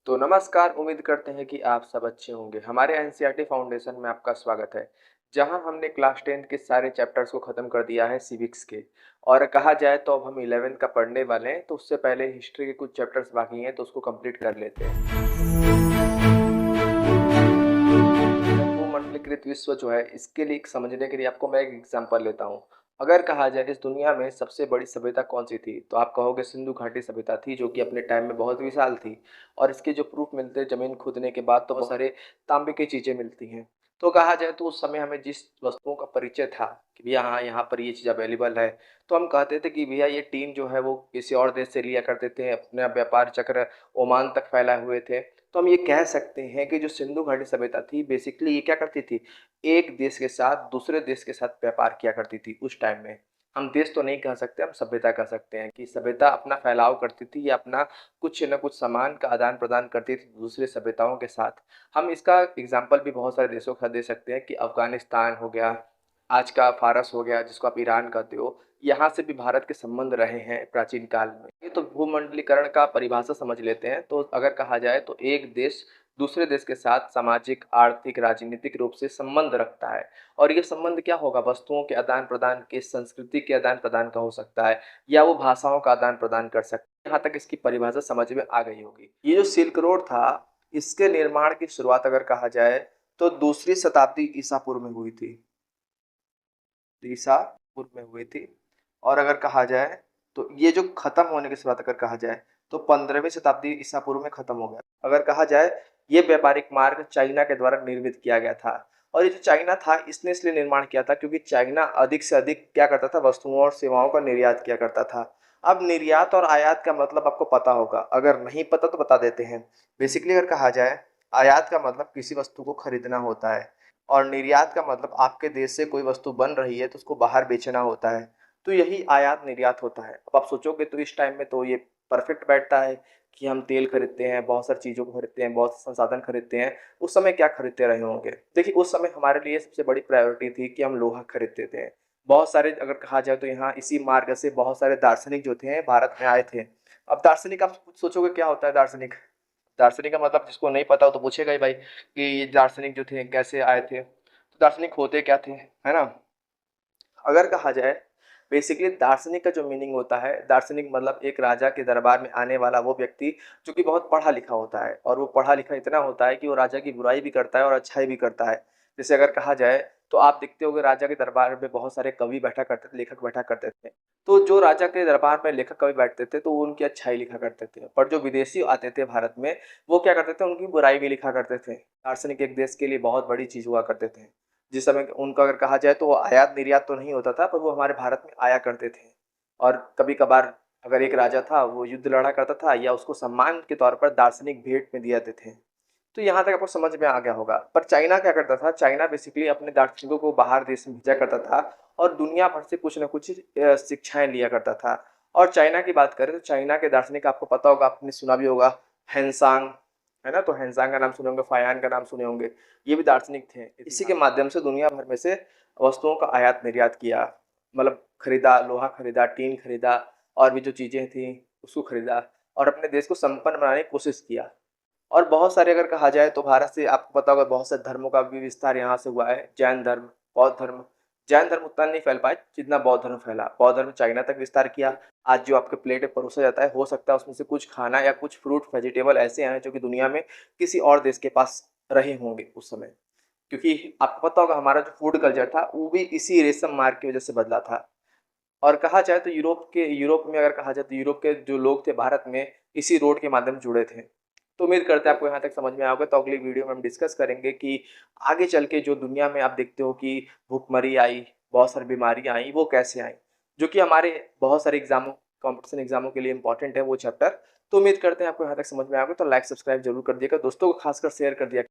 तो नमस्कार, उम्मीद करते हैं कि आप सब अच्छे होंगे। हमारे एनसीईआरटी फाउंडेशन में आपका स्वागत है, जहां हमने क्लास 10 के सारे चैप्टर्स को ख़त्म कर दिया है सिविक्स के। और कहा जाए तो अब हम 11th का पढ़ने वाले हैं, तो उससे पहले हिस्ट्री के कुछ चैप्टर्स बाकी हैं, तो उसको कंप्लीट कर लेते हैं। भूमंडलीकृत विश्व जो है, इसके लिए समझने के लिए आपको मैं एक एग्जांपल लेता हूँ। अगर कहा जाए इस दुनिया में सबसे बड़ी सभ्यता कौन सी थी, तो आप कहोगे सिंधु घाटी सभ्यता थी, जो कि अपने टाइम में बहुत विशाल थी। और इसके जो प्रूफ मिलते हैं जमीन खोदने के बाद, तो बहुत सारे तांबे की चीजें मिलती हैं। तो कहा जाए तो उस समय हमें जिस वस्तुओं का परिचय था कि भैया हाँ, यहाँ पर ये चीज़ अवेलेबल है, तो हम कहते थे कि भैया ये टीन जो है वो किसी और देश से लिया करते थे, अपना व्यापार चक्र ओमान तक फैलाए हुए थे। तो हम ये कह सकते हैं कि जो सिंधु घाटी सभ्यता थी, बेसिकली ये क्या करती थी, एक देश के साथ दूसरे देश के साथ व्यापार किया करती थी उस टाइम में। हम देश तो नहीं कह सकते, हम सभ्यता कह सकते हैं कि सभ्यता अपना फैलाव करती थी या अपना कुछ न कुछ सामान का आदान प्रदान करती थी दूसरे सभ्यताओं के साथ। हम इसका एग्जाम्पल भी बहुत सारे देशों का दे सकते हैं कि अफगानिस्तान हो गया, आज का फारस हो गया जिसको आप ईरान कहते हो, यहाँ से भी भारत के संबंध रहे हैं प्राचीन काल में। ये तो भूमंडलीकरण का परिभाषा समझ लेते हैं। तो अगर कहा जाए तो एक देश दूसरे देश के साथ सामाजिक, आर्थिक, राजनीतिक रूप से संबंध रखता है। और ये संबंध क्या होगा, वस्तुओं के आदान प्रदान के, संस्कृति के आदान प्रदान का हो सकता है, या वो भाषाओं का आदान प्रदान कर सकता है। यहाँ तक इसकी परिभाषा समझ में आ गई होगी। ये जो सिल्क रोड था, इसके निर्माण की शुरुआत अगर कहा जाए तो दूसरी शताब्दी ईसा पूर्व में हुई थी। ईसा पूर्व में हुई थी। और अगर कहा जाए तो ये जो खत्म होने की शुरुआत अगर कहा जाए तो 15वीं शताब्दी ईसा पूर्व में खत्म हो गया। अगर कहा जाए ये व्यापारिक मार्ग चाइना के द्वारा निर्मित किया गया था। और ये जो चाइना था, इसने इसलिए निर्माण किया था क्योंकि चाइना अधिक से अधिक क्या करता था, वस्तुओं और सेवाओं का निर्यात किया करता था। अब निर्यात और आयात का मतलब आपको पता होगा, अगर नहीं पता तो बता देते हैं। बेसिकली अगर कहा जाए, आयात का मतलब किसी वस्तु को खरीदना होता है, और निर्यात का मतलब आपके देश से कोई वस्तु बन रही है तो उसको बाहर बेचना होता है। तो यही आयात निर्यात होता है। अब आप सोचोगे तो इस टाइम में तो ये परफेक्ट बैठता है कि हम तेल खरीदते हैं, बहुत सारी चीज़ों को खरीदते हैं, बहुत से संसाधन खरीदते हैं। उस समय क्या खरीदते रहे होंगे? देखिए, उस समय हमारे लिए सबसे बड़ी प्रायोरिटी थी कि हम लोहा खरीदते थे। बहुत सारे अगर कहा जाए तो यहाँ इसी मार्ग से बहुत सारे दार्शनिक जो थे भारत में आए थे। अब दार्शनिक, आप सोचोगे क्या होता है दार्शनिक? दार्शनिक का मतलब जिसको नहीं पता हो तो पूछेगा ही भाई कि ये दार्शनिक जो थे कैसे आए थे। तो दार्शनिक होते क्या थे, है ना? अगर कहा जाए, बेसिकली दार्शनिक का जो मीनिंग होता है, दार्शनिक मतलब एक राजा के दरबार में आने वाला वो व्यक्ति जो कि बहुत पढ़ा लिखा होता है, और वो पढ़ा लिखा इतना होता है कि वो राजा की बुराई भी करता है और अच्छाई भी करता है। जैसे अगर कहा जाए तो आप देखते होंगे राजा के दरबार में बहुत सारे कवि बैठा करते थे, लेखक बैठा करते थे। तो जो राजा के दरबार में लेखक कवि बैठते थे तो वो उनकी अच्छाई लिखा करते थे, पर जो विदेशी आते थे भारत में, वो क्या करते थे, उनकी बुराई भी लिखा करते थे। दार्शनिक एक देश के लिए बहुत बड़ी चीज हुआ करते थे। जिस समय उनका अगर कहा जाए तो वो आयात निर्यात तो नहीं होता था, पर वो हमारे भारत में आया करते थे। और कभी कभार अगर एक राजा था वो युद्ध लड़ा करता था, या उसको सम्मान के तौर पर दार्शनिक भेंट में दिया देते थे। तो यहाँ तक आपको समझ में आ गया होगा। पर चाइना क्या करता था, चाइना बेसिकली अपने दार्शनिकों को बाहर देश में भेजा करता था, और दुनिया भर से कुछ न कुछ शिक्षाएं लिया करता था। और चाइना की बात करें तो चाइना के दार्शनिक आपको पता होगा, आपने सुना भी होगा, हैंसांग, है ना? तो हैंसांग का नाम सुने होंगे, फायान का नाम सुने होंगे। ये भी दार्शनिक थे। इसी के माध्यम से दुनिया भर में से वस्तुओं का आयात निर्यात किया, मतलब खरीदा, लोहा खरीदा, टीन खरीदा, और भी जो चीज़ें थी उसको खरीदा, और अपने देश को संपन्न बनाने की कोशिश किया। और बहुत सारे अगर कहा जाए तो भारत से आपको पता होगा बहुत से धर्मों का भी विस्तार यहाँ से हुआ है। जैन धर्म, बौद्ध धर्म। जैन धर्म उतना नहीं फैल पाए जितना बौद्ध धर्म फैला। बौद्ध धर्म चाइना तक विस्तार किया। आज जो आपके प्लेट में परोसा जाता है, हो सकता है उसमें से कुछ खाना या कुछ फ्रूट वेजिटेबल ऐसे हैं जो कि दुनिया में किसी और देश के पास रहे होंगे उस समय। क्योंकि आपको पता होगा हमारा जो फूड कल्चर था वो भी इसी रेशम मार्ग की वजह से बदला था। और कहा जाए तो यूरोप में अगर कहा जाए तो यूरोप के जो लोग थे भारत में इसी रोड के माध्यम से जुड़े थे। तो उम्मीद करते हैं आपको यहाँ तक समझ में आया होगा। तो अगली वीडियो में हम डिस्कस करेंगे कि आगे चल के जो दुनिया में आप देखते हो कि भूखमरी आई, बहुत सारी बीमारियां आई, वो कैसे आई, जो कि हमारे बहुत सारे एग्जामों, कॉम्पिटिशन एग्जामों के लिए इंपॉर्टेंट है वो चैप्टर। तो उम्मीद करते हैं आपको यहाँ तक समझ में आया होगा। तो लाइक सब्सक्राइब जरूर कर दिएगा, दोस्तों को खासकर शेयर कर दिया।